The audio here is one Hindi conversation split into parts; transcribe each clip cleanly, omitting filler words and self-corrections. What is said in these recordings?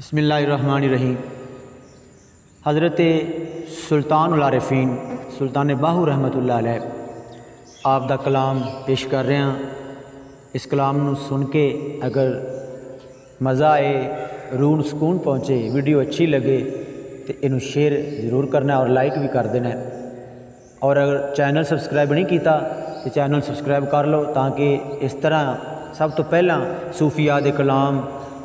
बिस्मिल्लाहिर्रहमानिर्रहीम। हज़रत सुल्तानुल आरिफीन सुल्तान बाहू रहमतुल्लाह अलैह आप दा कलाम पेश कर रहे हैं। इस कलाम नू सुन के अगर मज़ा आए, रूह नू सुकून पहुँचे, वीडियो अच्छी लगे तो इनू शेयर ज़रूर करना और लाइक भी कर देना। और अगर चैनल सबसक्राइब नहीं किया तो चैनल सबसक्राइब कर लो, ताकि इस तरह सब तो पहला सूफिया दे कलाम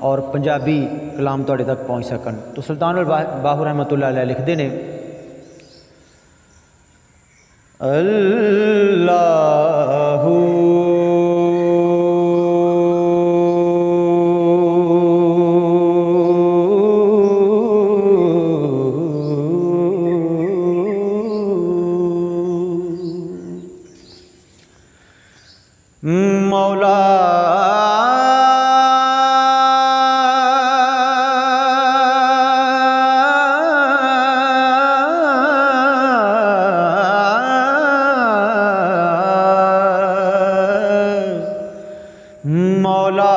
और पंजाबी कलाम तुहाडे तक पहुँच सकन। तो सुल्तानुल बाहू रहमतुल्लाह अलैह लिखते ने, अल्लाहू मौला मौला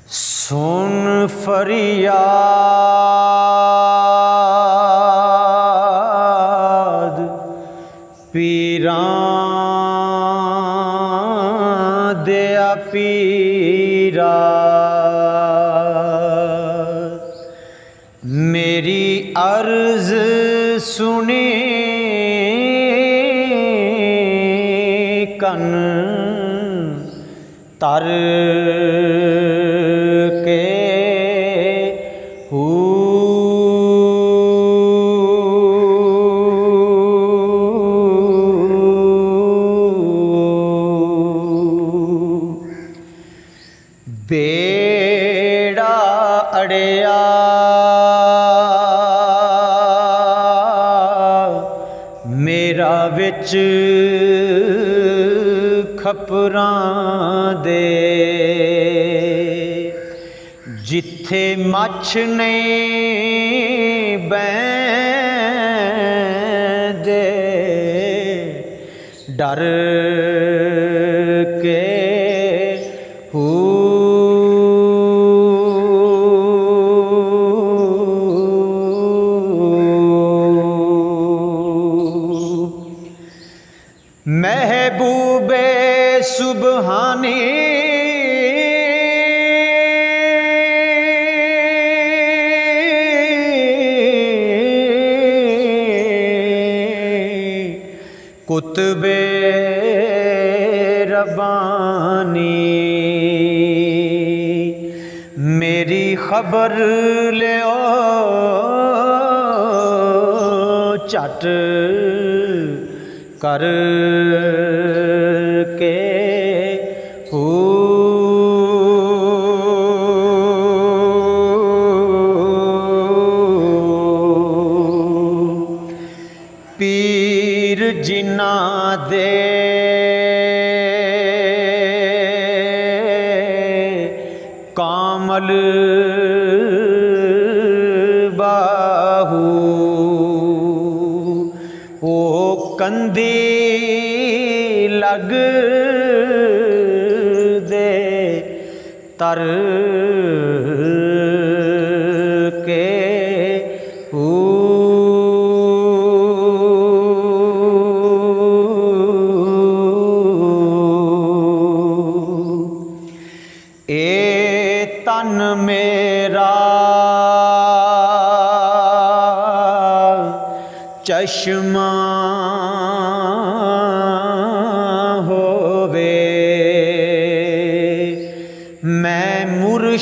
सुन फरियाद पीरां दिया पीरा, मेरी अर्ज सुने कन तर के बेड़ा अड़िया मेरा विच खपरां दे, जिथे मछ नहीं बैंदे डर के महबूबे सुबहानी कुतबे रब्बानी, मेरी खबर ले झट कर के पीर जिन्ना दे कामल बाहू ओ कंदी लग दे तर के ए तन मेरा चश्मा